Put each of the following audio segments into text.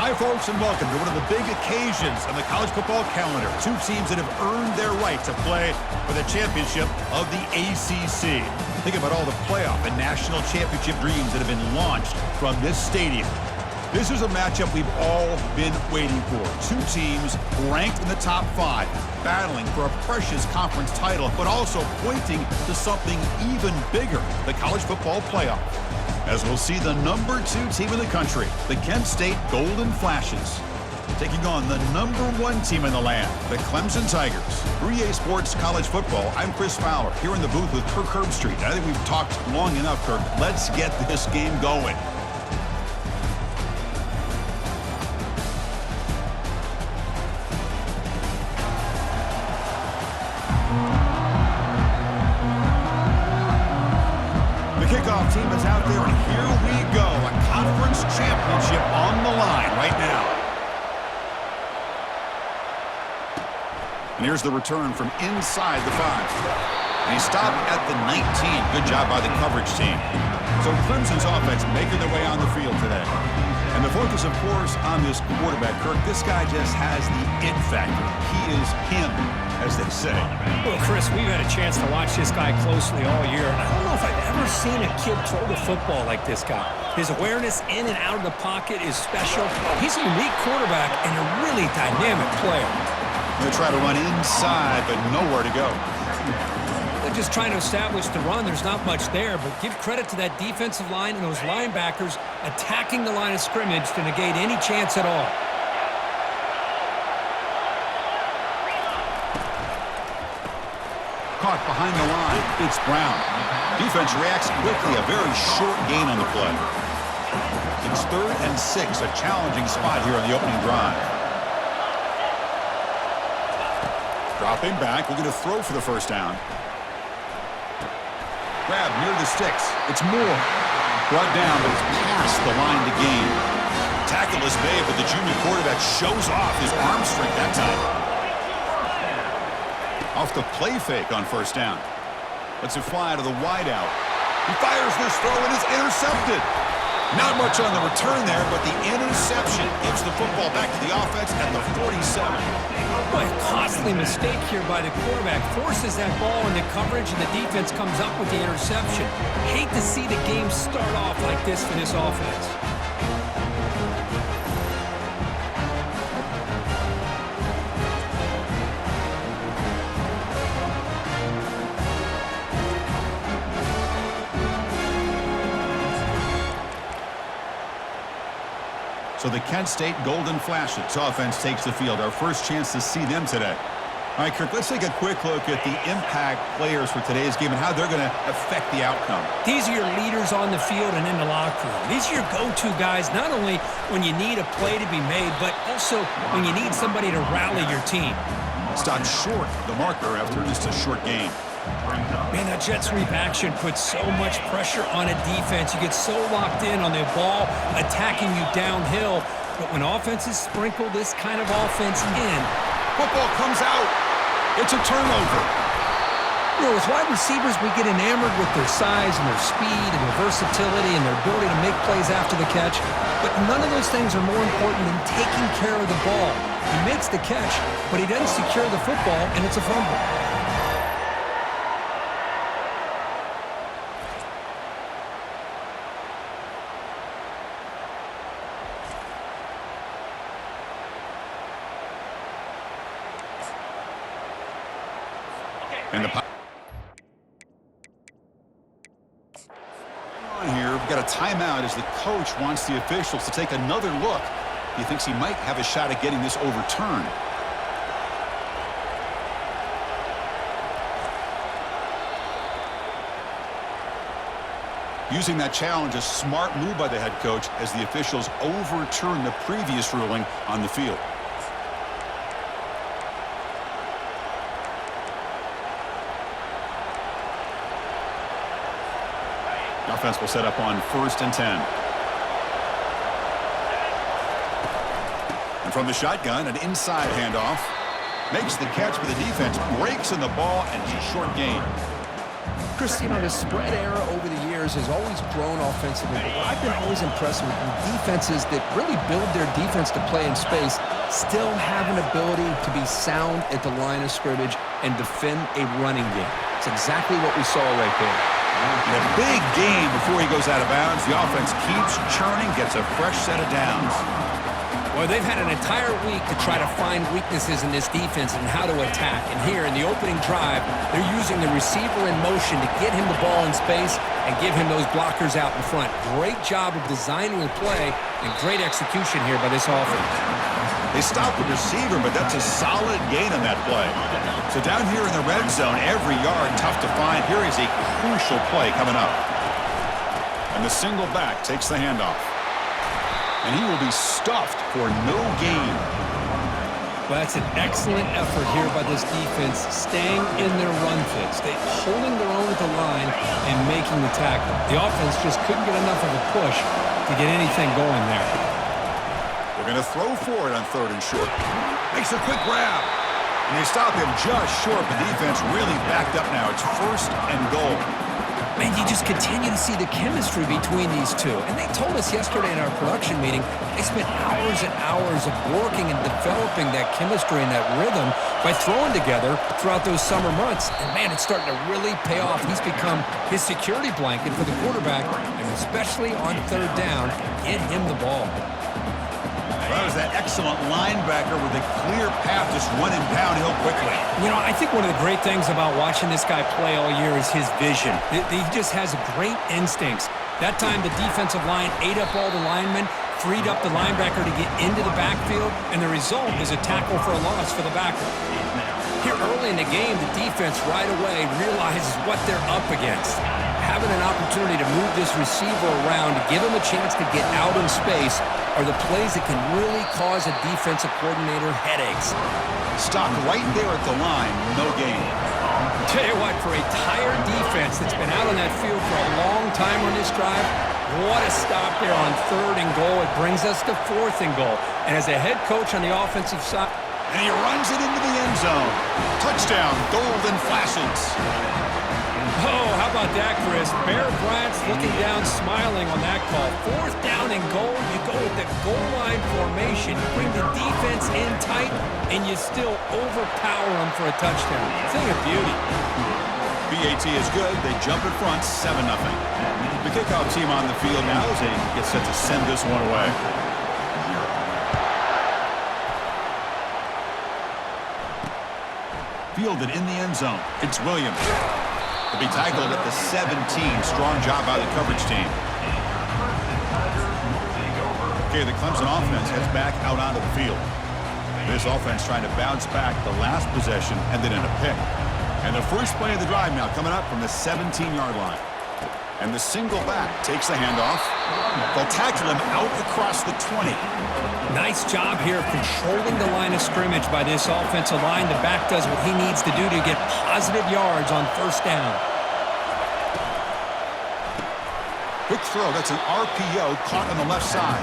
Hi, folks, and welcome to one of the big occasions on the college football calendar. Two teams that have earned their right to play for the championship of the ACC. Think about all the playoff and national championship dreams that have been launched from this stadium. This is a matchup we've all been waiting for. Two teams ranked in the top 5, battling for a precious conference title, but also pointing to something even bigger, the college football playoff. As we'll see the number 2 team in the country, the Kent State Golden Flashes, taking on the number 1 team in the land, the Clemson Tigers. 3A Sports College Football, I'm Chris Fowler, here in the booth with Kirk Herbstreit. I think we've talked long enough, Kirk. Let's get this game going. Kickoff team is out there, and here we go. A conference championship on the line right now. And here's the return from inside the 5. And he stopped at the 19. Good job by the coverage team. So Clemson's offense making their way on the field today. And the focus, of course, on this quarterback, Kirk. This guy just has the it factor. He is him, as they say. Well, Chris, we've had a chance to watch this guy closely all year, and I don't know if I've ever seen a kid throw the football like this guy. His awareness in and out of the pocket is special. He's a unique quarterback and a really dynamic player. They'll try to run inside, but nowhere to go. They're just trying to establish the run. There's not much there, but give credit to that defensive line and those linebackers attacking the line of scrimmage to negate any chance at all. Caught behind the line, it's Brown. Defense reacts quickly, a very short gain on the play. It's 3rd and 6, a challenging spot here on the opening drive. Dropping back, looking to throw for the first down. Grab near the sticks, it's Moore. Brought down, but it's past the line to gain. Tackle is made, but the junior quarterback shows off his arm strength that time. Off the play fake on first down. Lets it fly to the wideout. He fires this throw and is intercepted. Not much on the return there, but the interception gives the football back to the offense at the 47. Boy, a costly mistake here by the quarterback. Forces that ball into coverage, and the defense comes up with the interception. Hate to see the game start off like this for this offense. So the Kent State Golden Flashes offense takes the field. Our first chance to see them today. All right, Kirk, let's take a quick look at the impact players for today's game and how they're going to affect the outcome. These are your leaders on the field and in the locker room. These are your go-to guys, not only when you need a play to be made, but also when you need somebody to rally your team. Stopped short of the marker after just a short game. Man, that jet sweep action puts so much pressure on a defense. You get so locked in on the ball attacking you downhill. But when offenses sprinkle this kind of offense in, football comes out. It's a turnover. You know, with wide receivers, we get enamored with their size and their speed and their versatility and their ability to make plays after the catch. But none of those things are more important than taking care of the ball. He makes the catch, but he doesn't secure the football, and it's a fumble. And the on here, we've got a timeout as the coach wants the officials to take another look. He thinks he might have a shot at getting this overturned. Using that challenge, a smart move by the head coach as the officials overturn the previous ruling on the field. Offense will set up on 1st and 10. And from the shotgun, an inside handoff. Makes the catch, but the defense breaks in the ball, and it's a short gain. Chris, you know, the spread era over the years 49ers has always grown offensively, but what I've been always impressed with defenses that really build their defense to play in space still have an ability to be sound at the line of scrimmage and defend a running game. It's exactly what we saw right there. In a big game before he goes out of bounds, the offense keeps churning, gets a fresh set of downs. Well, they've had an entire week to try to find weaknesses in this defense and how to attack. And here in the opening drive, they're using the receiver in motion to get him the ball in space and give him those blockers out in front. Great job of designing the play and great execution here by this offense. They stopped the receiver, but that's a solid gain on that play. So down here in the red zone, every yard tough to find. Here is a crucial play coming up. And the single back takes the handoff. And he will be stuffed for no gain. Well, that's an excellent effort here by this defense, staying in their run fits. They're holding their own at the line and making the tackle. The offense just couldn't get enough of a push to get anything going there. They're going to throw for it on 3rd and short. Makes a quick grab. And they stop him just short. The defense really backed up now. It's 1st and goal. Man, you just continue to see the chemistry between these two. And they told us yesterday in our production meeting, they spent hours and hours of working and developing that chemistry and that rhythm by throwing together throughout those summer months. And man, it's starting to really pay off. He's become his security blanket for the quarterback, and especially on 3rd down, get him the ball. That was that excellent linebacker with a clear path, just running downhill quickly. You know, I think one of the great things about watching this guy play all year is his vision. He just has great instincts. That time, the defensive line ate up all the linemen, freed up the linebacker to get into the backfield, and the result is a tackle for a loss for the backer. Here early in the game, the defense right away realizes what they're up against. Having an opportunity to move this receiver around, to give him a chance to get out in space, are the plays that can really cause a defensive coordinator headaches. Stopped right there at the line, no gain. Tell you what, for a tired defense that's been out on that field for a long time on this drive, what a stop there on 3rd and goal. It brings us to 4th and goal. And as a head coach on the offensive side, and he runs it into the end zone. Touchdown, golden flashes. Oh, how about that, Chris? Bear Bryant's looking down, smiling on that call. 4th down and goal. You go with the goal line formation. You bring the defense in tight, and you still overpower them for a touchdown. Thing of beauty. BAT is good. They jump in front, 7-0. The kickoff team on the field now as they get set to send this one away. Fielded in the end zone. It's Williams. To be tackled at the 17. Strong job by the coverage team. Okay, the Clemson offense heads back out onto the field. This offense trying to bounce back. The last possession ended in a pick. And the first play of the drive now coming up from the 17-yard line. And the single back takes the handoff. They'll tackle him out across the 20. Nice job here of controlling the line of scrimmage by this offensive line. The back does what he needs to do to get positive yards on 1st down. Quick throw. That's an RPO caught on the left side.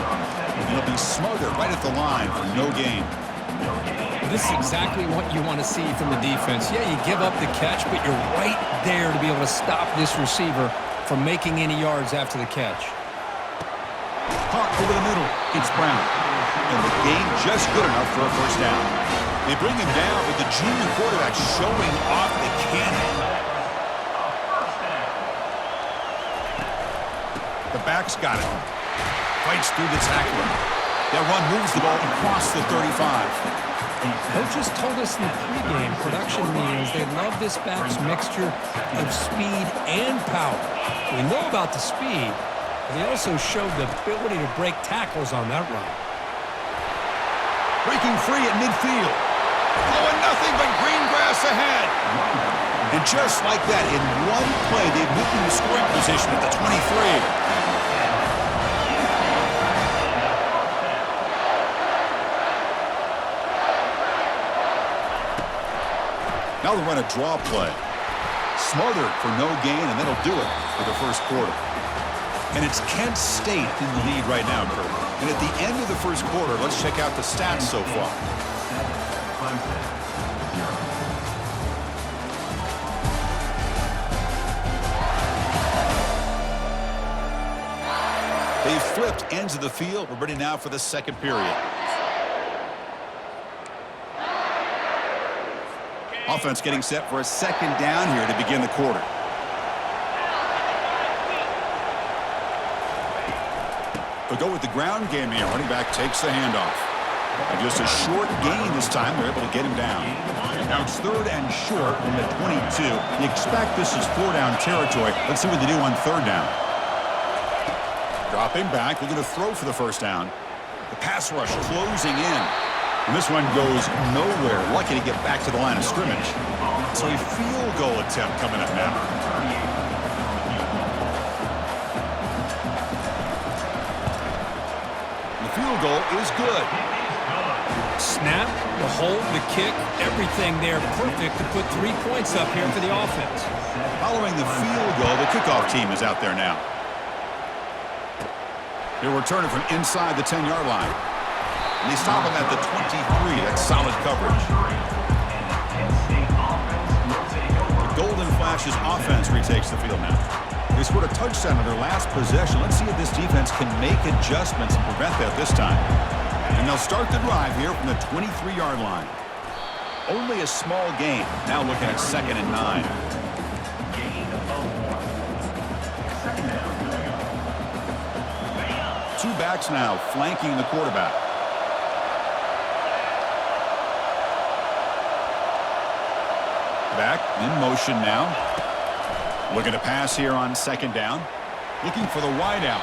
And it'll be smothered right at the line for no gain. This is exactly what you want to see from the defense. Yeah, you give up the catch, but you're right there to be able to stop this receiver from making any yards after the catch. Caught over the middle. It's Brown. And the gain just good enough for a 1st down. They bring him down, but the junior quarterback showing off the cannon. The back's got it. Fights through the tackler. That run moves the ball across the 35. Coaches told us in the pregame production meetings they love this back's mixture of speed and power. We know about the speed, but they also showed the ability to break tackles on that run. Breaking free at midfield. Oh, and nothing but green grass ahead. And just like that, in one play, they've moved into scoring position at the 23. Now they run a draw play. Smothered for no gain, and that'll do it for the 1st quarter. And it's Kent State in the lead right now, Kurt. And at the end of the 1st quarter, let's check out the stats so far. flipped ends of the field. We're ready now for the second period. Offense getting set for a second down here to begin the quarter. They'll go with the ground game here. Running back takes the handoff. And just a short gain this time. They're able to get him down. Now it's 3rd and short from the 22. You expect this is 4-down territory. Let's see what they do on 3rd down. Dropping back. Looking to throw for the first down. The pass rush closing in. And this one goes nowhere. Lucky to get back to the line of scrimmage. So a field goal attempt coming up now. The field goal is good. Snap, the hold, the kick, everything there perfect to put 3 points up here for the offense. Following the field goal, the kickoff team is out there now. He'll return it from inside the 10-yard line. And they stop him at the 23. That's solid coverage. The Golden Flashes offense retakes the field now. They scored a touchdown on their last possession. Let's see if this defense can make adjustments and prevent that this time. And they'll start the drive here from the 23-yard line. Only a small gain. Now looking at 2nd and 9. Two backs now flanking the quarterback. Back in motion now. Looking to pass here on 2nd down. Looking for the wideout.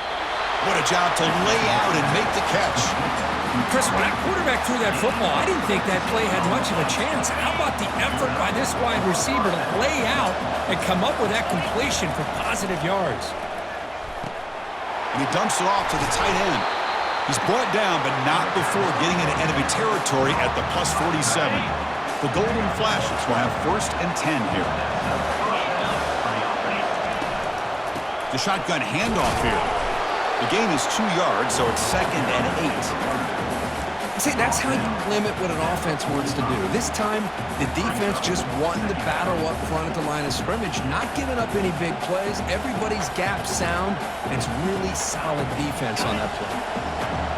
What a job to lay out and make the catch. Chris, when that quarterback threw that football, I didn't think that play had much of a chance. How about the effort by this wide receiver to lay out and come up with that completion for positive yards? And he dumps it off to the tight end. He's brought down, but not before getting into enemy territory at the +47. The Golden Flashes will have 1st and 10 here. The shotgun handoff here. The gain is 2 yards, so it's 2nd and 8. See, that's how you limit what an offense wants to do. This time, the defense just won the battle up front at the line of scrimmage, not giving up any big plays. Everybody's gap sound, and it's really solid defense on that play.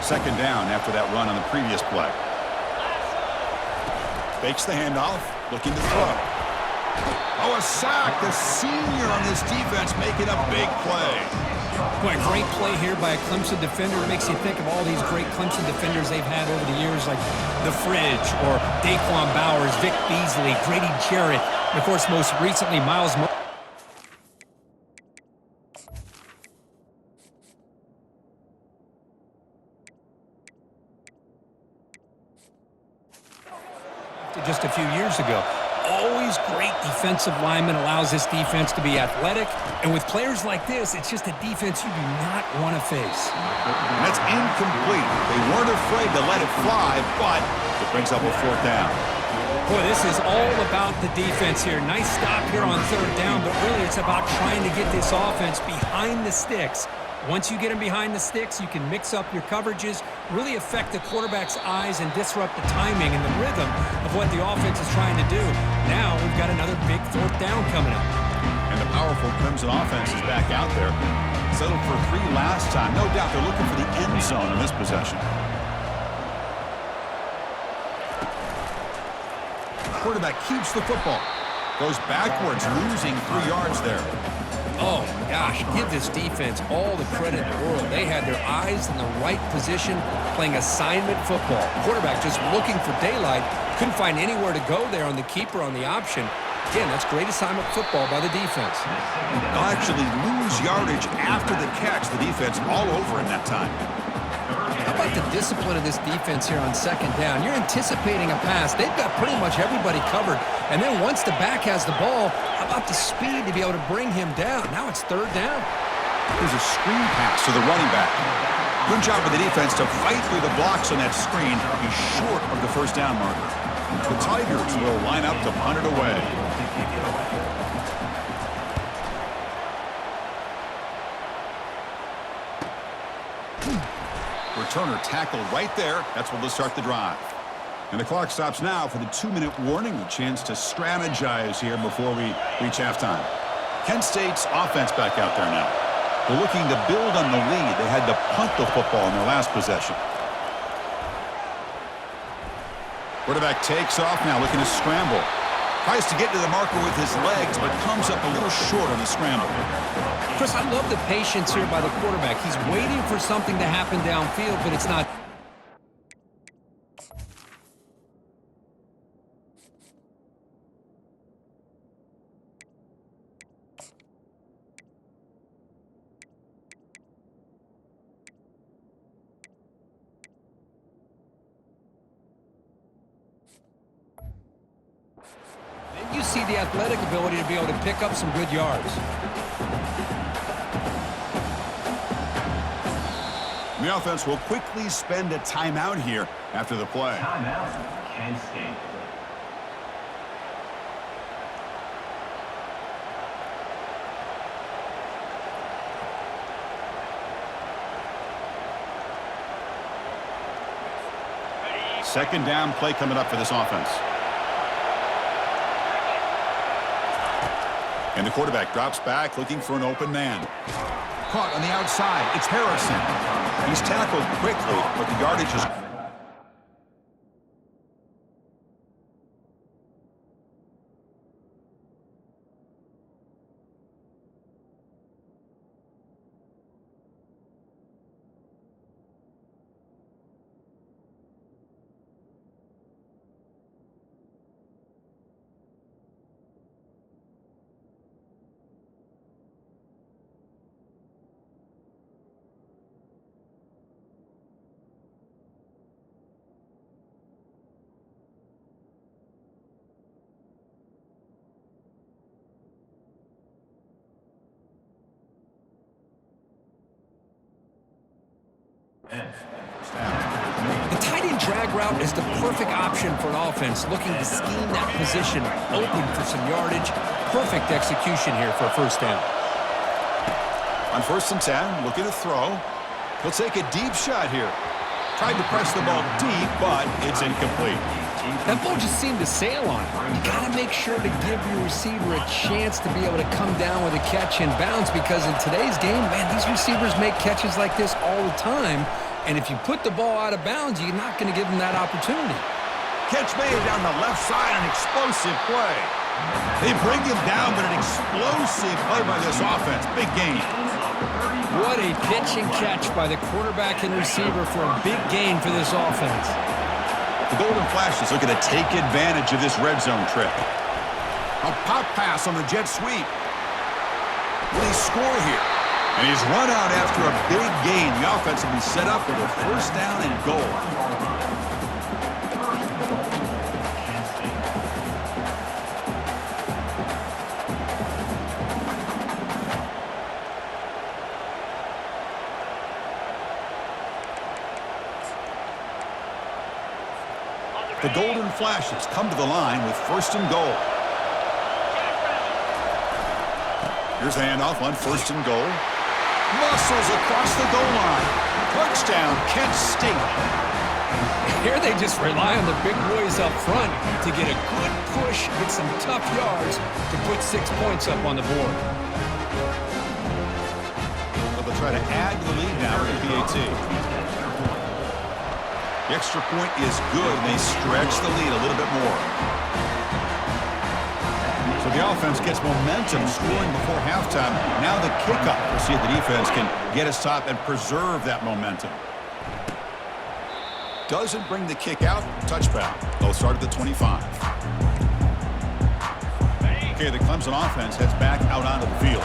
2nd down after that run on the previous play. Fakes the handoff, looking to throw. Oh, a sack. The senior on this defense making a big play. Boy, a great play here by a Clemson defender. It makes you think of all these great Clemson defenders they've had over the years, like The Fridge or Daquan Bowers, Vic Beasley, Grady Jarrett, and, of course, most recently, Miles Murphy. Just a few years ago. Always great defensive lineman, allows this defense to be athletic. And with players like this, it's just a defense you do not want to face. And that's incomplete. They weren't afraid to let it fly, but it brings up a 4th down. Boy, this is all about the defense here. Nice stop here on 3rd down, but really it's about trying to get this offense behind the sticks. Once you get them behind the sticks, you can mix up your coverages, really affect the quarterback's eyes and disrupt the timing and the rhythm of what the offense is trying to do. Now we've got another big 4th down coming up. And the powerful Clemson offense is back out there. Settled for 3 last time. No doubt they're looking for the end zone in this possession. Quarterback keeps the football. Goes backwards, losing 3 yards there. Oh, my gosh, give this defense all the credit in the world. They had their eyes in the right position, playing assignment football. Quarterback just looking for daylight, couldn't find anywhere to go there on the keeper on the option. Again, that's great assignment football by the defense. They'll actually lose yardage after the catch. The defense all over in that time. How about the discipline of this defense here on 2nd down? You're anticipating a pass. They've got pretty much everybody covered. And then once the back has the ball, how about the speed to be able to bring him down? Now it's 3rd down. Here's a screen pass to the running back. Good job by the defense to fight through the blocks on that screen. He's short of the 1st down marker. The Tigers will line up to punt it away. Returner tackled right there. That's where they'll start the drive. And the clock stops now for the 2-minute warning. A chance to strategize here before we reach halftime. Kent State's offense back out there now. They're looking to build on the lead. They had to punt the football in their last possession. Quarterback takes off now, looking to scramble. Tries to get to the marker with his legs, but comes up a little short on the scramble. Chris, I love the patience here by the quarterback. He's waiting for something to happen downfield, but it's not. You see the athletic ability to be able to pick up some good yards. The offense will quickly spend a timeout here after the play. Timeout, Kent State. Second down play coming up for this offense. And the quarterback drops back, looking for an open man. Caught on the outside. It's Harrison. He's tackled quickly, but the yardage is... The tight end drag route is the perfect option for an offense looking to scheme that position open for some yardage. Perfect execution here for a first down. On 1st and 10, looking to throw. He'll take a deep shot here. Tried to press the ball deep, but it's incomplete. That ball just seemed to sail on it. You got to make sure to give your receiver a chance to be able to come down with a catch and bounce, because in today's game, man, these receivers make catches like this all the time. And if you put the ball out of bounds, you're not going to give them that opportunity. Catch made down the left side, an explosive play. They bring him down, but an explosive play by this offense. Big gain. What a pitch and catch by the quarterback and receiver for a big gain for this offense. The Golden Flashes looking to take advantage of this red zone trip. A pop pass on the jet sweep. Will he score here? And he's run out after a big gain. The offense will be set up with a first down and goal. The Golden Flashes come to the line with 1st and goal. Here's the handoff on 1st and goal. Muscles across the goal line. Touchdown, Kent State. Here they just rely on the big boys up front to get a good push, get some tough yards to put 6 points up on the board. So they'll try to add to the lead now with the PAT. The extra point is good, and they stretch the lead a little bit more. So the offense gets momentum, scoring before halftime. Now the kickoff. We'll see if the defense can get a stop and preserve that momentum. Doesn't bring the kick out. Touchdown. They'll start at the 25. Okay, the Clemson offense heads back out onto the field.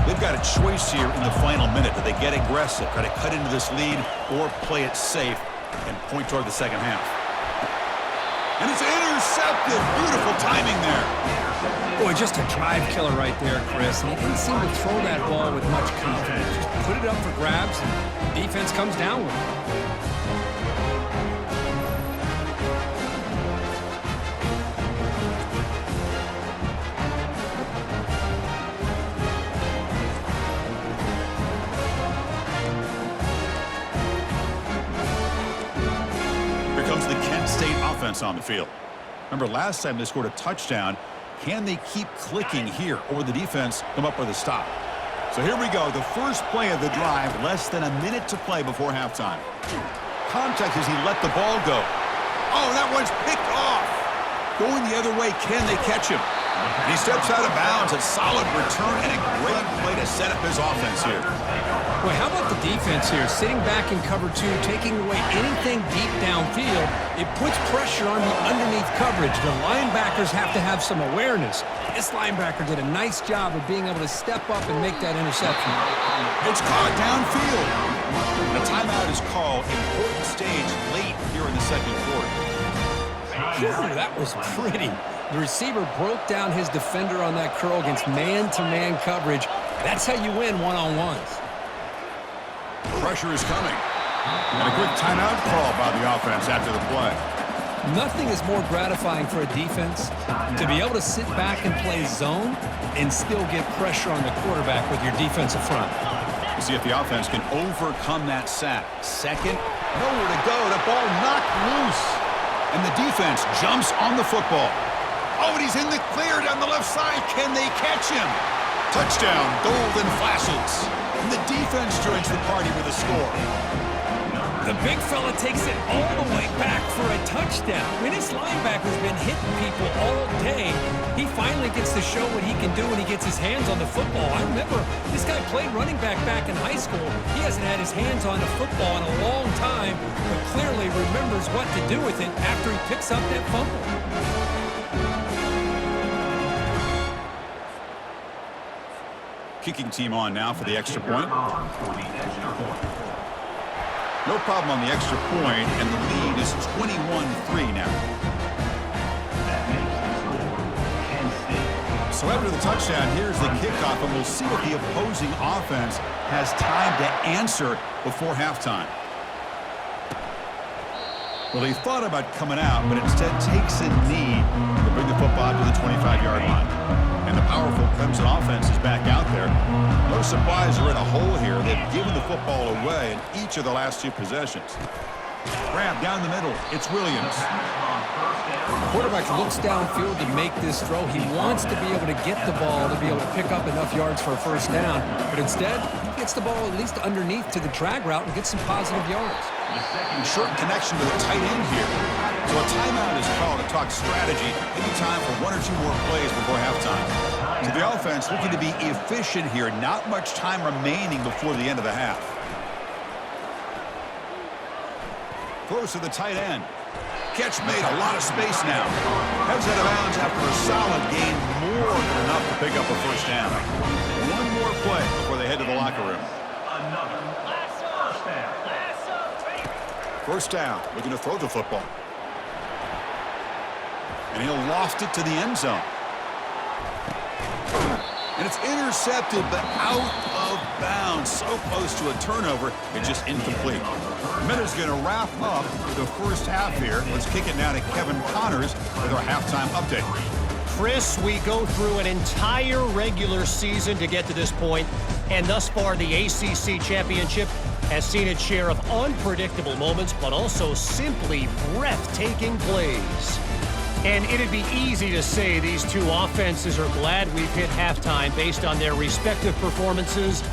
They've got a choice here in the final minute. Do they get aggressive, try to cut into this lead, or play it safe and point toward the second half? And it's intercepted. Beautiful timing there. Boy, just a drive killer right there, Chris. And he didn't seem to throw that ball with much confidence. Just put it up for grabs, and the defense comes down with it. Here comes the Kent State offense on the field. Remember, last time they scored a touchdown. Can they keep clicking here, or will the defense come up with a stop? So here we go, the first play of the drive, less than a minute to play before halftime. Contact as he let the ball go. Oh, that one's picked off. Going the other way, can they catch him? And he steps out of bounds, a solid return, and a great play to set up his offense here. Well, how about the defense here? Sitting back in cover two, taking away anything deep downfield, it puts pressure on the underneath coverage. The linebackers have to have some awareness. This linebacker did a nice job of being able to step up and make that interception. It's caught downfield. And a timeout is called. Important stage late here in the second quarter. Whew, that was pretty. The receiver broke down his defender on that curl against man-to-man coverage. That's how you win one-on-ones. Pressure is coming. And a quick timeout call by the offense after the play. Nothing is more gratifying for a defense to be able to sit back and play zone and still get pressure on the quarterback with your defensive front. We'll see if the offense can overcome that sack. Second, nowhere to go. The ball knocked loose. And the defense jumps on the football. Oh, and he's in the clear down the left side. Can they catch him? Touchdown, golden flashes. And the defense joins the party with a score. The big fella takes it all the way back for a touchdown. I mean, this linebacker's been hitting people all day. He finally gets to show what he can do when he gets his hands on the football. I remember this guy played running back in high school. He hasn't had his hands on the football in a long time, but clearly remembers what to do with it after he picks up that fumble. Kicking team on now for the extra point. No problem on the extra point, and the lead is 21-3 now. So after the touchdown, here's the kickoff, and we'll see if the opposing offense has time to answer before halftime. Well, he thought about coming out, but instead takes a knee to bring the football to the 25-yard line. And the powerful Clemson offense is back out there. No surprise they're in a hole here. They've given the football away in each of the last two possessions. Grab down the middle. It's Williams. The quarterback looks downfield to make this throw. He wants to be able to get the ball to be able to pick up enough yards for a first down. But instead, he gets the ball at least underneath to the drag route and gets some positive yards. Short connection to the tight end here. So a timeout is called to talk strategy. Maybe time for one or two more plays before halftime. So the offense looking to be efficient here. Not much time remaining before the end of the half. Close to the tight end. Catch made, a lot of space now. Heads out of bounds after a solid gain, more than enough to pick up a first down. One more play before they head to the locker room. First down, looking to throw the football. And he'll loft it to the end zone. And it's intercepted, but out of bounds. So close to a turnover, it's just incomplete. Minter's going to wrap up the first half here. Let's kick it now to Kevin Connors with our halftime update. Chris, we go through an entire regular season to get to this point, and thus far the ACC Championship has seen its share of unpredictable moments, but also simply breathtaking plays. And it'd be easy to say these two offenses are glad we've hit halftime based on their respective performances.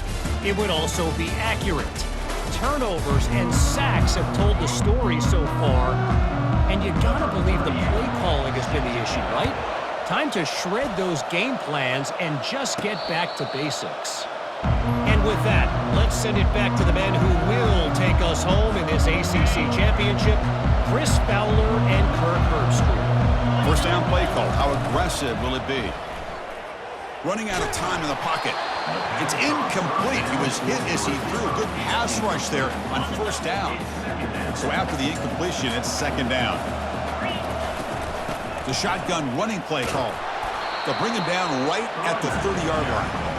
It would also be accurate. Turnovers and sacks have told the story so far, and you gotta believe the play calling has been the issue, right? Time to shred those game plans and just get back to basics. And with that, let's send it back to the men who will take us home in this ACC Championship, Chris Fowler and Kirk Herbstreit. First down play call. How aggressive will it be? Running out of time in the pocket. It's incomplete. He was hit as he threw a good pass rush there on first down. So after the incompletion, it's second down. The shotgun running play call. They'll bring him down right at the 30-yard line.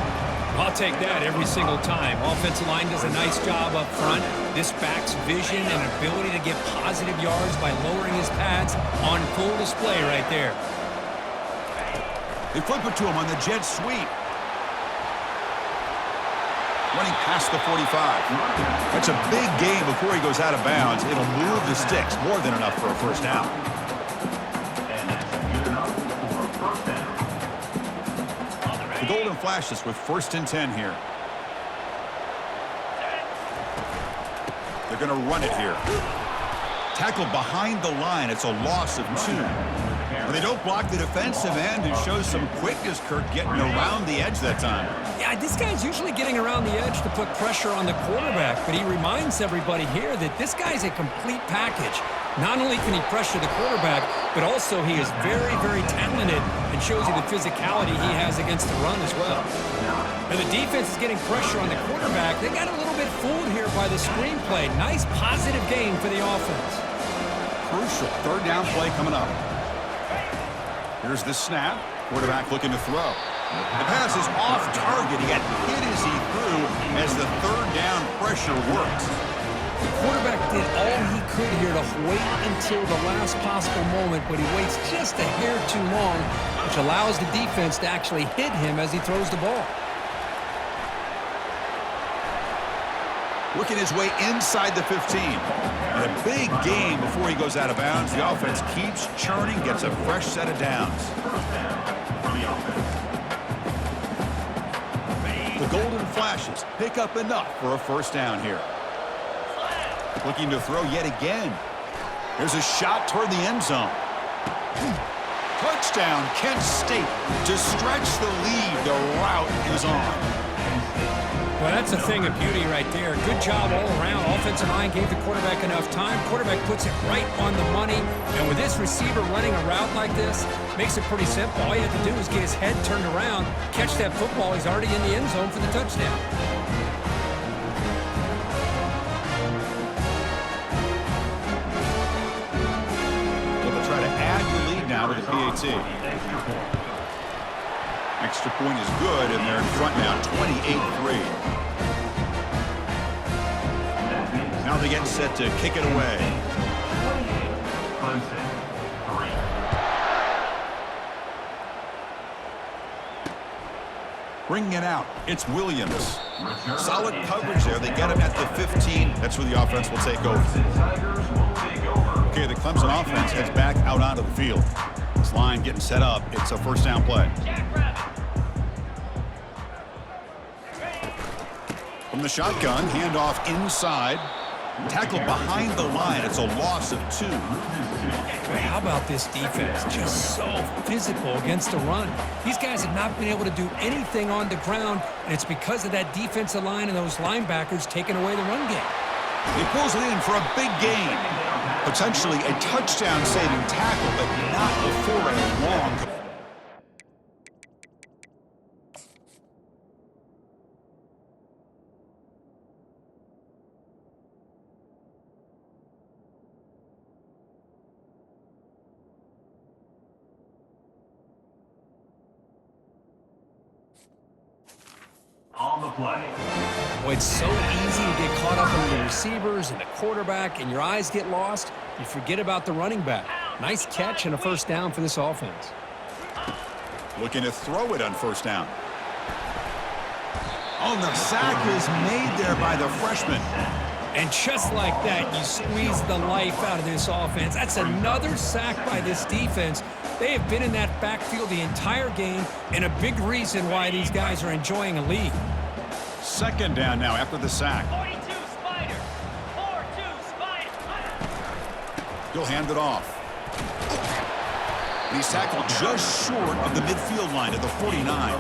I'll take that every single time. Offensive line does a nice job up front. This back's vision and ability to get positive yards by lowering his pads on full display right there. They flip it to him on the jet sweep. Running past the 45. That's a big gain before he goes out of bounds. It'll move the sticks. More than enough for a first down. The Golden Flashes with 1st and 10 here. They're going to run it here. Tackle behind the line. It's a loss of 2. When they don't block the defensive end, it shows some quickness, Kirk, getting around the edge that time. Yeah, this guy's usually getting around the edge to put pressure on the quarterback, but he reminds everybody here that this guy's a complete package. Not only can he pressure the quarterback, but also he is very, very talented and shows you the physicality he has against the run as well. And the defense is getting pressure on the quarterback. They got a little bit fooled here by the screenplay. Nice positive game for the offense. Crucial third down play coming up. Here's the snap. Quarterback looking to throw. The pass is off target. He got hit as he threw as the third down pressure worked. The quarterback did all he could here to wait until the last possible moment, but he waits just a hair too long, which allows the defense to actually hit him as he throws the ball. Working his way inside the 15. And a big game before he goes out of bounds. The offense keeps churning, gets a fresh set of downs. The Golden Flashes pick up enough for a first down here. Looking to throw yet again. There's a shot toward the end zone. Touchdown, Kent State. To stretch the lead, the route is on. Well, that's a thing of beauty right there. Good job all around. Offensive line gave the quarterback enough time. Quarterback puts it right on the money. And with this receiver running a route like this, makes it pretty simple. All you have to do is get his head turned around, catch that football. He's already in the end zone for the touchdown. They'll try to add the lead now to the PAT. Extra point is good, and they're in front now, 28-3. Now they get set to kick it away. Bringing it out, it's Williams. Solid coverage there. They get him at the 15. That's where the offense will take over. Okay, the Clemson offense heads back out onto the field. This line getting set up. It's a first down play. From the shotgun, handoff inside. Tackle behind the line. It's a loss of 2. How about this defense? Just so physical against the run. These guys have not been able to do anything on the ground, and it's because of that defensive line and those linebackers taking away the run game. He pulls it in for a big gain. Potentially a touchdown-saving tackle, but not before a long. On the play. Well, it's so easy to get caught up on the receivers and the quarterback, and your eyes get lost. You forget about the running back. Nice catch and a first down for this offense. Looking to throw it on first down. Oh, the sack is made there by the freshman. And just like that, you squeeze the life out of this offense. That's another sack by this defense. They have been in that backfield the entire game, and a big reason why these guys are enjoying a lead. Second down now after the sack. 42 Spider. 4-2 Spider. He'll hand it off. And he's tackled just short of the midfield line at the 49.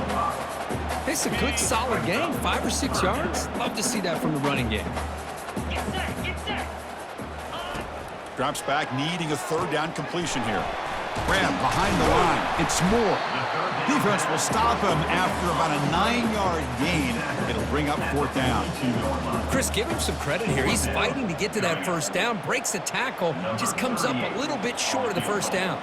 It's a good, solid game. 5 or 6 yards. Love to see that from the running game. Get set. Get set. Drops back, needing a third down completion here. Graham behind the line. It's Moore. Defense will stop him after about a 9-yard gain. It'll bring up fourth down. Chris, give him some credit here. He's fighting to get to that first down, breaks the tackle, just comes up a little bit short of the first down.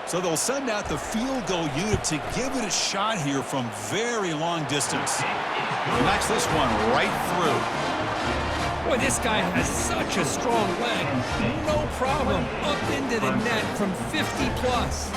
So they'll send out the field goal unit to give it a shot here from very long distance. Knocks this one right through. Boy, this guy has such a strong leg. No problem. Up into the net from 50 plus.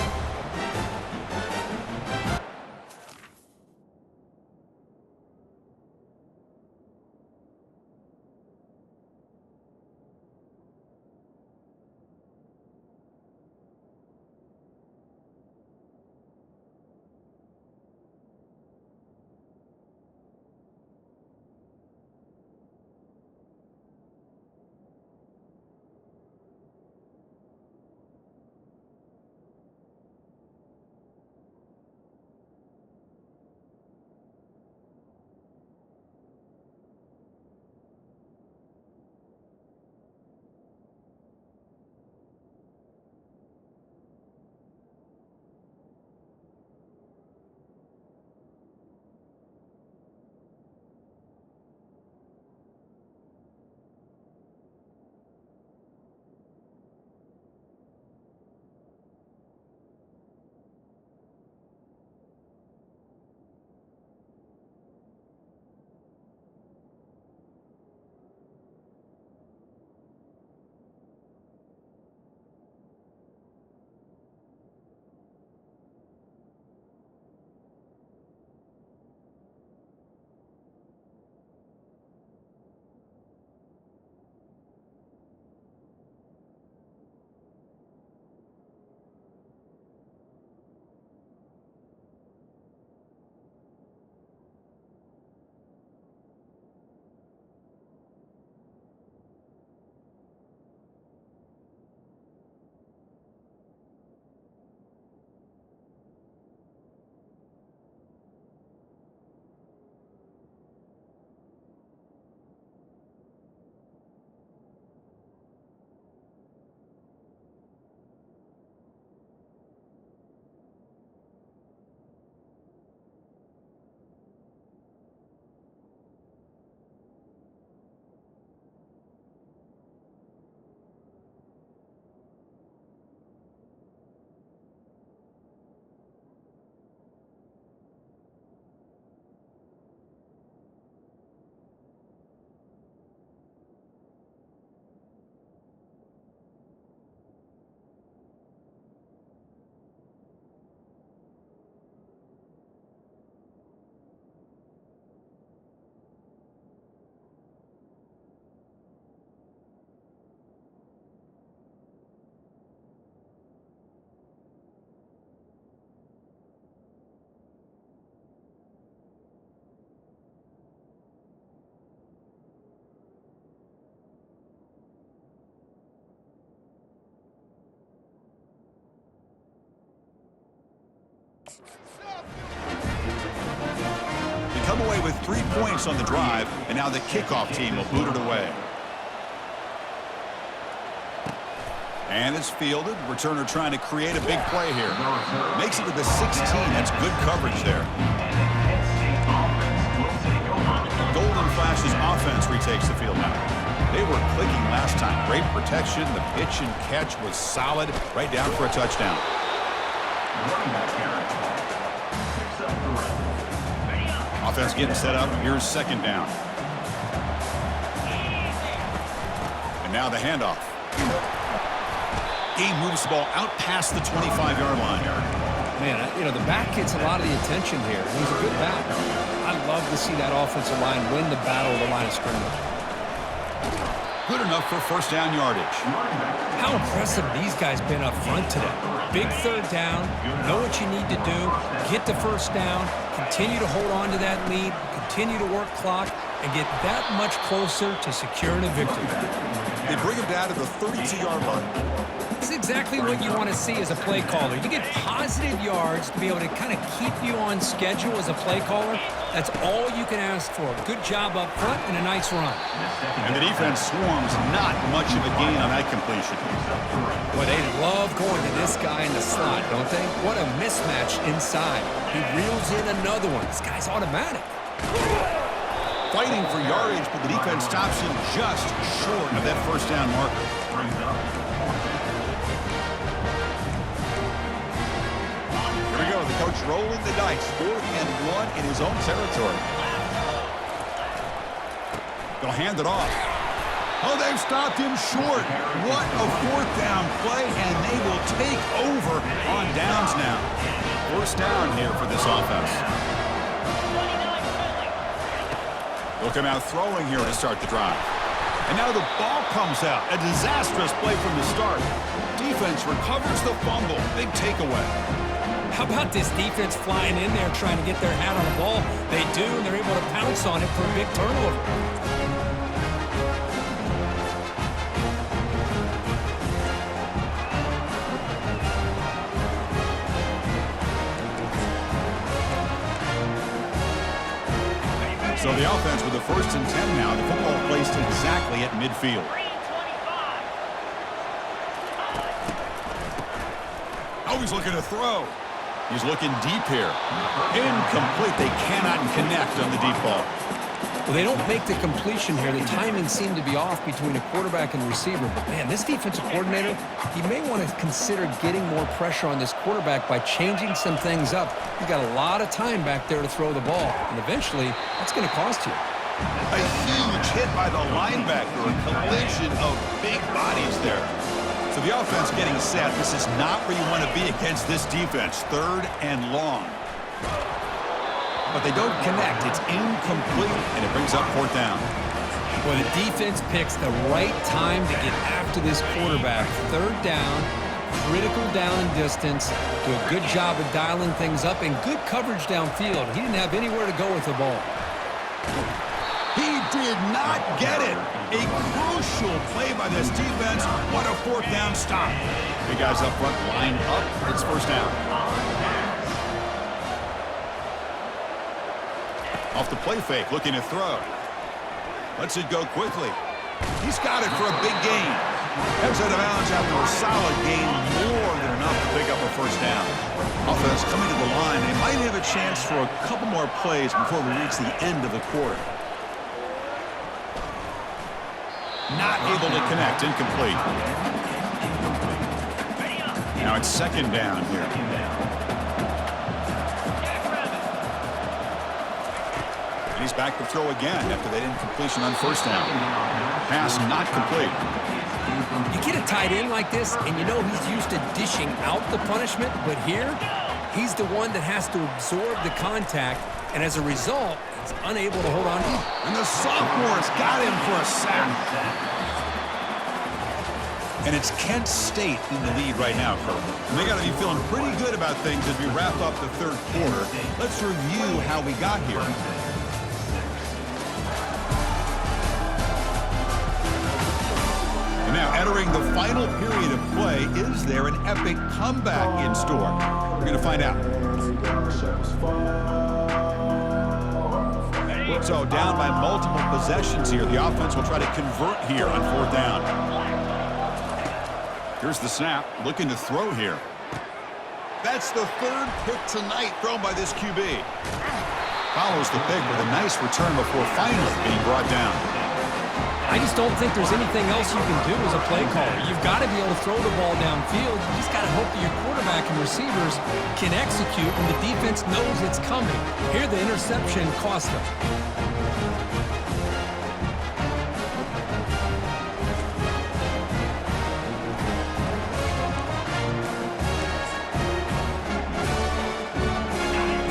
They come away with 3 points on the drive, and now the kickoff team will boot it away. And it's fielded. Returner trying to create a big play here. Makes it to the 16. That's good coverage there. Golden Flash's offense retakes the field now. They were clicking last time. Great protection. The pitch and catch was solid. Right down for a touchdown. Offense getting set up. Here's second down. And now the handoff. He moves the ball out past the 25-yard line. Man, the back gets a lot of the attention here. He's a good back. I love to see that offensive line win the battle of the line of scrimmage. Good enough for first down yardage. How impressive these guys been up front today. Big third down, know what you need to do, get the first down, continue to hold on to that lead, continue to work clock, and get that much closer to securing a victory. They bring him down to the 32-yard line. This is exactly what you want to see as a play caller. You get positive yards to be able to kind of keep you on schedule as a play caller. That's all you can ask for. Good job up front and a nice run. And the defense swarms, not much of a gain on that completion. Boy, they love going to this guy in the slot, don't they? What a mismatch inside. He reels in another one. This guy's automatic. Fighting for yardage, but the defense stops him just short of that first down marker. Here we go, the coach rolling the dice. 4th and 1 in his own territory. They'll hand it off. Oh, they've stopped him short. What a 4th down play, and they will take over on downs now. First down here for this offense. They'll come out throwing here to start the drive. And now the ball comes out. A disastrous play from the start. Defense recovers the fumble. Big takeaway. How about this defense flying in there trying to get their hat on the ball? They do, and they're able to pounce on it for a big turnover. So the offense with the 1st and 10 now. The football placed exactly at midfield. 3:25. Oh, he's looking to throw. He's looking deep here. Incomplete. They cannot connect on the deep ball. Well, they don't make the completion here. The timing seemed to be off between a quarterback and receiver. But, man, this defensive coordinator, he may want to consider getting more pressure on this quarterback by changing some things up. He's got a lot of time back there to throw the ball. And eventually, that's going to cost you. A huge hit by the linebacker. A collision of big bodies there. So the offense getting set. This is not where you want to be against this defense. 3rd and long. But they don't connect. It's incomplete, and it brings up 4th down. Well, the defense picks the right time to get after this quarterback. 3rd down, critical down and distance. Do a good job of dialing things up, and good coverage downfield. He didn't have anywhere to go with the ball. He did not get it. A crucial play by this defense. What a 4th down stop. Big guys up front line up. It's first down. Off the play fake, looking to throw. Lets it go quickly. He's got it for a big gain. Heads out of bounds after a solid gain, more than enough to pick up a first down. Offense coming to the line. They might have a chance for a couple more plays before we reach the end of the quarter. Not able to connect, incomplete. Now it's second down here. And he's back to throw again after that incompletion on first down. Pass not complete. You get a tight end like this, and you know he's used to dishing out the punishment, but here, he's the one that has to absorb the contact, and as a result, he's unable to hold on to it. And the sophomore's got him for a sack. And it's Kent State in the lead right now, Kirk. And they got to be feeling pretty good about things as we wrap up the 3rd quarter. Let's review how we got here. And now entering the final period of play, is there an epic comeback in store? We're going to find out. So down by multiple possessions here. The offense will try to convert here on 4th down. Here's the snap, looking to throw here. That's the 3rd pick tonight thrown by this QB. Follows the pick with a nice return before finally being brought down. I just don't think there's anything else you can do as a play caller. You've got to be able to throw the ball downfield. You just got to hope that your quarterback and receivers can execute when the defense knows it's coming. Here, the interception cost them.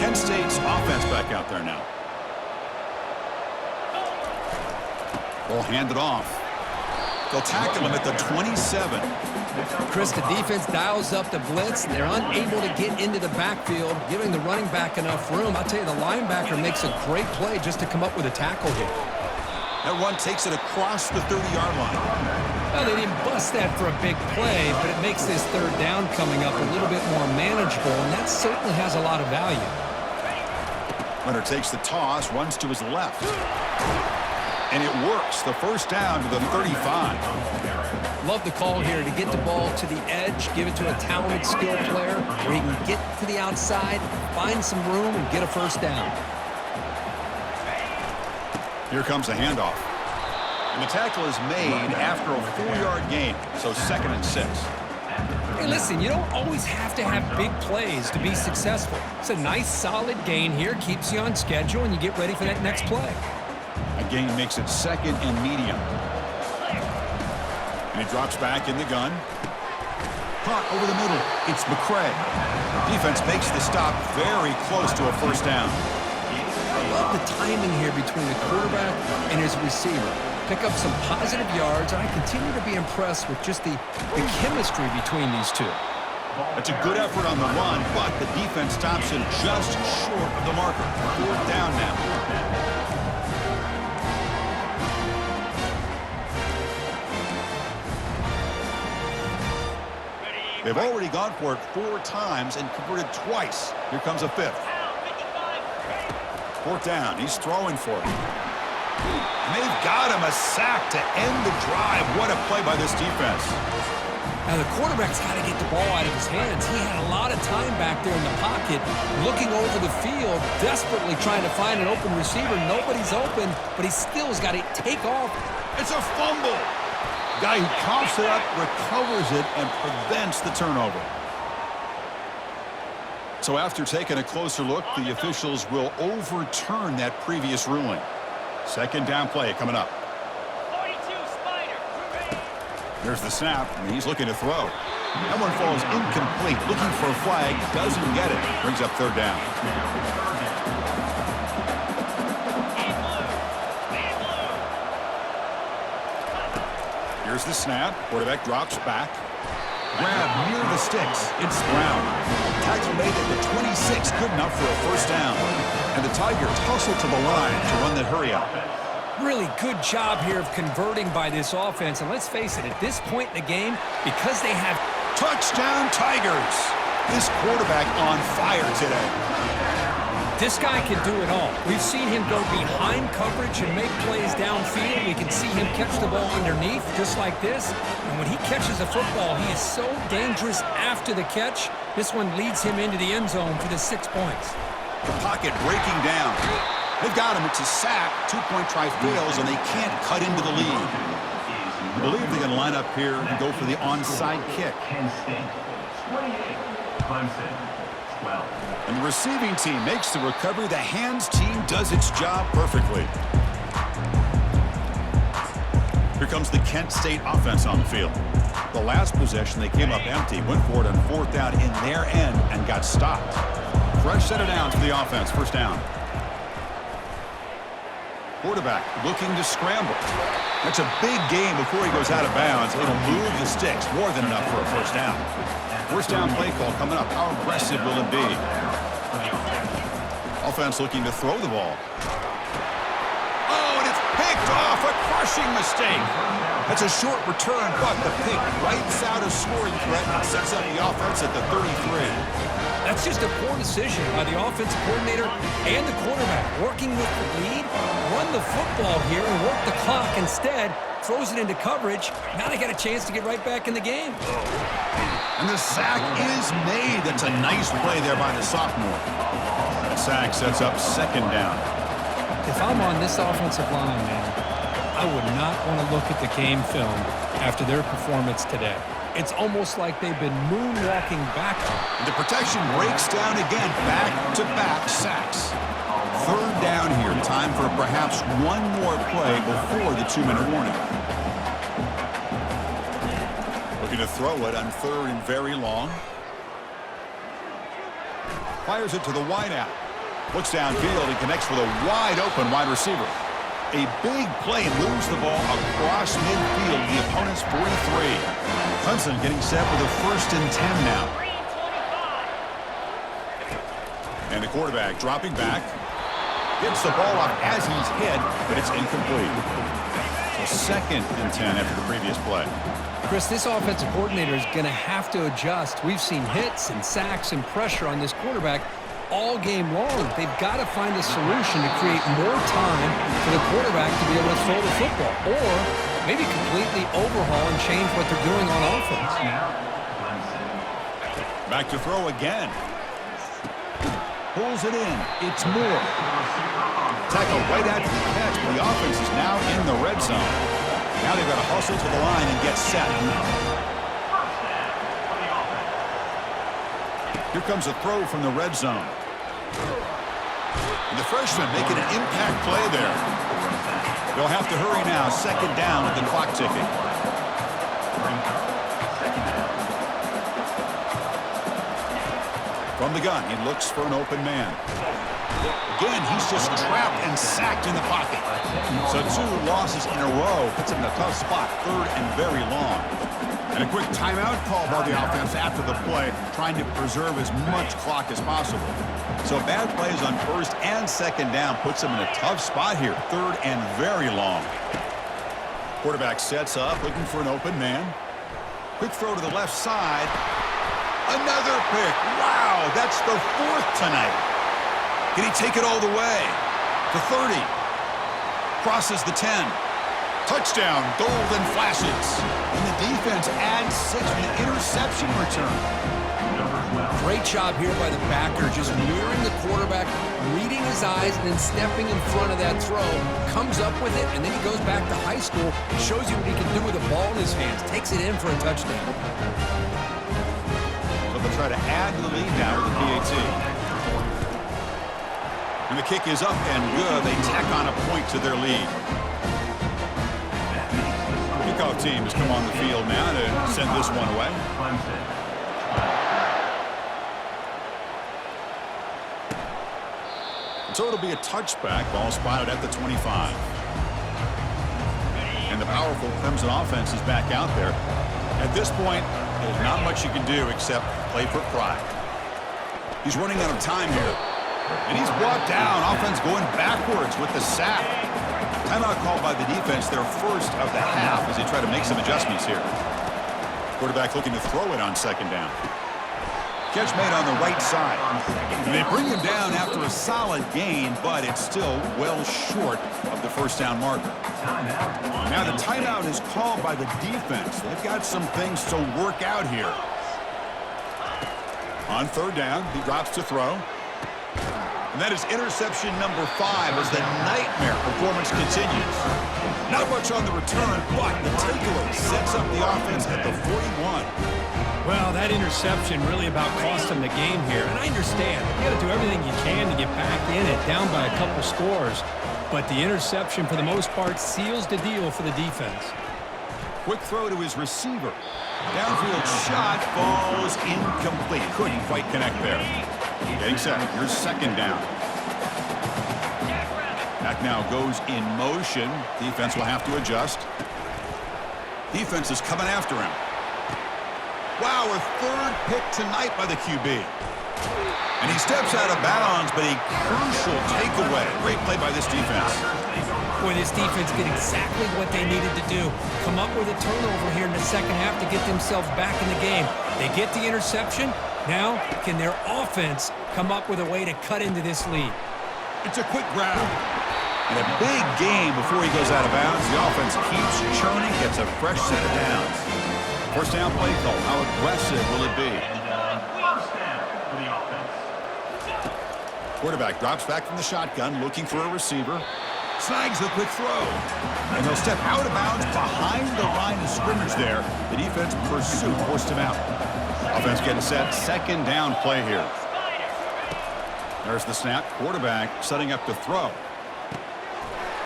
Kent State's offense back out there now. Ball handed off. They'll tackle him at the 27. Chris, the defense dials up the blitz. They're unable to get into the backfield, giving the running back enough room. I'll tell you, the linebacker makes a great play just to come up with a tackle here. That run takes it across the 30-yard line. Well, they didn't bust that for a big play, but it makes this 3rd down coming up a little bit more manageable, and that certainly has a lot of value. Runner takes the toss, runs to his left. And it works. The 1st down to the 35. Love the call here to get the ball to the edge, give it to a talented, skilled player where he can get to the outside, find some room, and get a 1st down. Here comes a handoff. And the tackle is made after a 4-yard gain, so 2nd and 6. Hey, listen, you don't always have to have big plays to be successful. It's a nice, solid gain here, keeps you on schedule, and you get ready for that next play. A gain makes it 2nd and medium. And he drops back in the gun. Caught over the middle. It's McCray. Defense makes the stop very close to a 1st down. I love the timing here between the quarterback and his receiver. Pick up some positive yards, and I continue to be impressed with just the chemistry between these two. That's a good effort on the run, but the defense stops him just short of the marker. 4th down now. They've already gone for it 4 times and converted twice. Here comes a 5th. 4th down. He's throwing for it. And they've got him a sack to end the drive. What a play by this defense. Now, the quarterback's got to get the ball out of his hands. He had a lot of time back there in the pocket, looking over the field, desperately trying to find an open receiver. Nobody's open, but he still has got to take off. It's a fumble. Guy who coughs it up, recovers it, and prevents the turnover. So after taking a closer look, the officials will overturn that previous ruling. 2nd down play coming up. 42 Spider. There's the snap, and he's looking to throw. That one falls incomplete. Looking for a flag, doesn't get it. Brings up 3rd down. Here's the snap. Quarterback drops back. Grab near the sticks. It's Brown. Tackle made at the 26. Good enough for a 1st down. And the Tigers hustle to the line to run the hurry-up. Really good job here of converting by this offense. And let's face it, at this point in the game, because they have... Touchdown Tigers! This quarterback on fire today. This guy can do it all. We've seen him go behind coverage and make plays downfield. We can see him catch the ball underneath, just like this. And when he catches a football, he is so dangerous after the catch. This one leads him into the end zone for the 6 points. The pocket breaking down. They've got him. It's a sack. 2-point try fails, and they can't cut into the lead. I believe they're going to line up here and go for the onside kick. Kent State, 28. Clemson, 12. And the receiving team makes the recovery. The hands team does its job perfectly. Here comes the Kent State offense on the field. The last possession, they came up empty, went for it on 4th down in their end and got stopped. Fresh set of downs for the offense. 1st down. Quarterback looking to scramble. That's a big game before he goes out of bounds. It'll move the sticks. More than enough for a 1st down. 1st down play call coming up. How aggressive will it be? Offense looking to throw the ball. Oh, and it's picked off. A crushing mistake. That's a short return, but the pick wipes out a scoring threat and sets up the offense at the 33. That's just a poor decision by the offensive coordinator and the quarterback. Working with the lead, run the football here and work the clock instead. Throws it into coverage. Now they got a chance to get right back in the game. And the sack is made. That's a nice play there by the sophomore. The sack sets up second down. If I'm on this offensive line, man, I would not want to look at the game film after their performance today. It's almost like they've been moonwalking back. The protection breaks down again. Back-to-back sacks. Third down here. Time for perhaps one more play before the 2-minute warning. Looking to throw it on third and very long. Fires it to the wideout. Looks downfield and connects with a wide-open wide receiver. A big play, lose the ball across midfield, the opponent's 43. Clemson getting set with a 1st and 10 now. 3 and 25. And the quarterback dropping back. Gets the ball off as he's hit, but it's incomplete. So 2nd and 10 after the previous play. Chris, this offensive coordinator is going to have to adjust. We've seen hits and sacks and pressure on this quarterback all game long. They've got to find a solution to create more time for the quarterback to be able to throw the football, or maybe completely overhaul and change what they're doing on offense. Back to throw again. Pulls it in. It's Moore. Tackle right after the catch, but the offense is now in the red zone. Now they've got to hustle to the line and get set. Here comes a throw from the red zone. And the freshman making an impact play there. They'll have to hurry now. 2nd down with the clock ticking. From the gun, he looks for an open man. Again, he's just trapped and sacked in the pocket. So 2 losses in a row puts him in a tough spot. 3rd and very long. And a quick timeout call by the offense after the play, trying to preserve as much clock as possible. So bad plays on 1st and 2nd down puts him in a tough spot here. 3rd and very long. Quarterback sets up, looking for an open man. Quick throw to the left side. Another pick. Wow, that's the 4th tonight. Can he take it all the way? The 30. Crosses the 10. Touchdown, golden flashes. And the defense adds 6 with an interception return. Great job here by the backer, just mirroring the quarterback, reading his eyes, and then stepping in front of that throw. Comes up with it, and then he goes back to high school, shows you what he can do with the ball in his hands, takes it in for a touchdown. So they'll try to add to the lead now with the PAT. And the kick is up and good. They tack on a point to their lead. Kickoff team has come on the field now to send this one away. So it'll be a touchback. Ball spotted at the 25. And the powerful Clemson offense is back out there. At this point, there's not much you can do except play for pride. He's running out of time here. And he's brought down. Offense going backwards with the sack. Timeout called by the defense, their 1st of the half, as they try to make some adjustments here. Quarterback looking to throw it on 2nd down. Catch made on the right side. And they bring him down after a solid gain, but it's still well short of the 1st down marker. Now the timeout is called by the defense. They've got some things to work out here. On 3rd down, he drops to throw. And that is interception number 5 as the nightmare performance continues. Not much on the return, but the takeaway sets up the offense at the 41. Well, that interception really about cost them the game here. And I understand. You got to do everything you can to get back in it, down by a couple scores. But the interception, for the most part, seals the deal for the defense. Quick throw to his receiver. Downfield shot falls incomplete. Couldn't quite connect there. Getting set. Here's 2nd down. Back now goes in motion. Defense will have to adjust. Defense is coming after him. Wow, a 3rd pick tonight by the QB. And he steps out of bounds, but a crucial takeaway. Great play by this defense. Boy, this defense did exactly what they needed to do. Come up with a turnover here in the 2nd half to get themselves back in the game. They get the interception, Now, can their offense come up with a way to cut into this lead? It's a quick grab. And a big game before he goes out of bounds. The offense keeps churning, gets a fresh set of downs. First down play call. How aggressive will it be? First down for the offense. Quarterback drops back from the shotgun, looking for a receiver. Snags the quick throw. And they'll step out of bounds behind the line of scrimmage there. The defense pursuit forced him out. Offense getting set. Second down play here. There's the snap. Quarterback setting up to throw.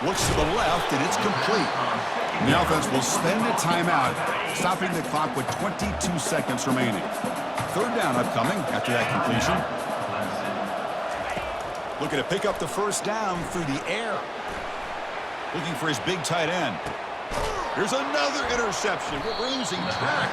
Looks to the left, and it's complete. And the offense will spend a timeout, stopping the clock with 22 seconds remaining. Third down upcoming after that completion. Looking to pick up the first down through the air. Looking for his big tight end. Here's another interception. We're losing track.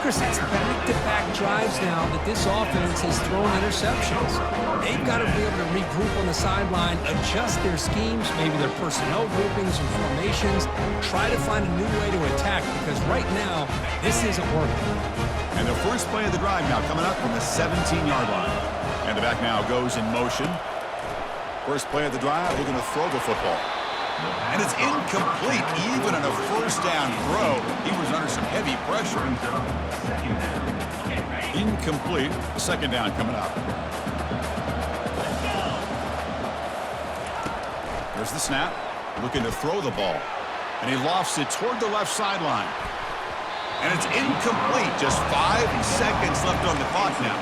Chris, it's back-to-back drives now that this offense has thrown interceptions. They've got to be able to regroup on the sideline, adjust their schemes, maybe their personnel groupings and formations, try to find a new way to attack, because right now, this isn't working. And the first play of the drive now coming up from the 17-yard line. And the back now goes in motion. First play of the drive, looking to throw the football. And it's incomplete, even on a first down throw. He was under some heavy pressure. Incomplete. Second down coming up. There's the snap. Looking to throw the ball. And he lofts it toward the left sideline. And it's incomplete. Just 5 seconds left on the clock now.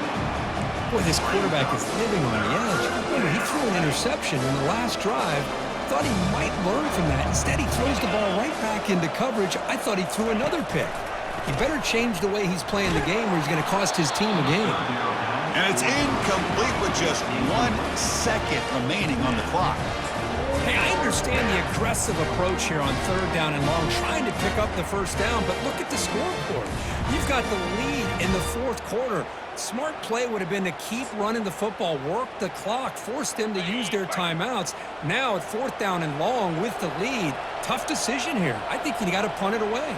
Boy, this quarterback is living on the edge. Remember, he threw an interception in the last drive. Thought he might learn from that. Instead, he throws the ball right back into coverage. I thought he threw another pick. He better change the way he's playing the game or he's going to cost his team a game. And it's incomplete with just 1 second remaining on the clock. Hey, I understand the aggressive approach here on third down and long, trying to pick up the first down, but look at the scoreboard. You've got the lead in the fourth quarter. Smart play would have been to keep running the football, work the clock, force them to use their timeouts. Now at fourth down and long with the lead, tough decision here. I think you got to punt it away.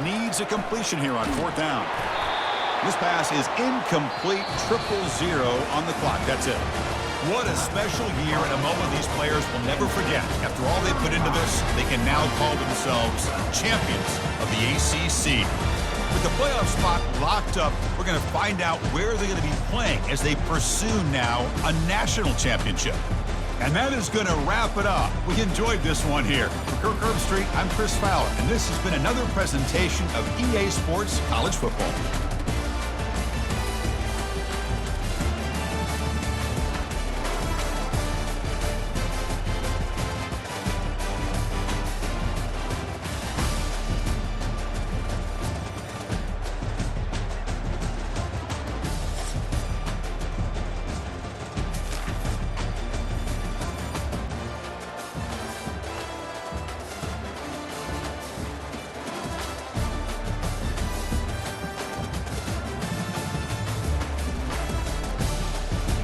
Needs a completion here on fourth down. This pass is incomplete, 0-0 on the clock. That's it. What a special year and a moment these players will never forget. After all they put into this, they can now call themselves champions of the ACC. With the playoff spot locked up, we're going to find out where they're going to be playing as they pursue now a national championship. And that is going to wrap it up. We enjoyed this one here. For Kirk Herbstreit, I'm Chris Fowler, and this has been another presentation of EA Sports College Football.